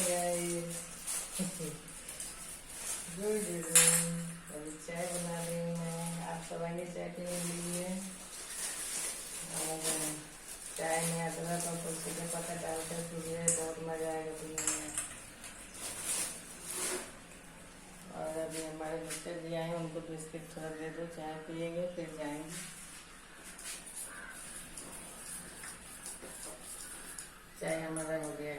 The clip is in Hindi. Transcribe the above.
गाइस। Good evening. अभी चाय बना रही हूँ मैं। आप सब आइए चाय पीने के लिए। और चाय में अदरक और तुलसी का पत्ता डालकर पीजिए, बहुत मजा आएगा पीने में। और अभी हमारे मिस्टर जी आए, उनको बिस्किट थोड़ा दे दो, चाय पिएंगे फिर जाएंगे। चाय हमारा हो गया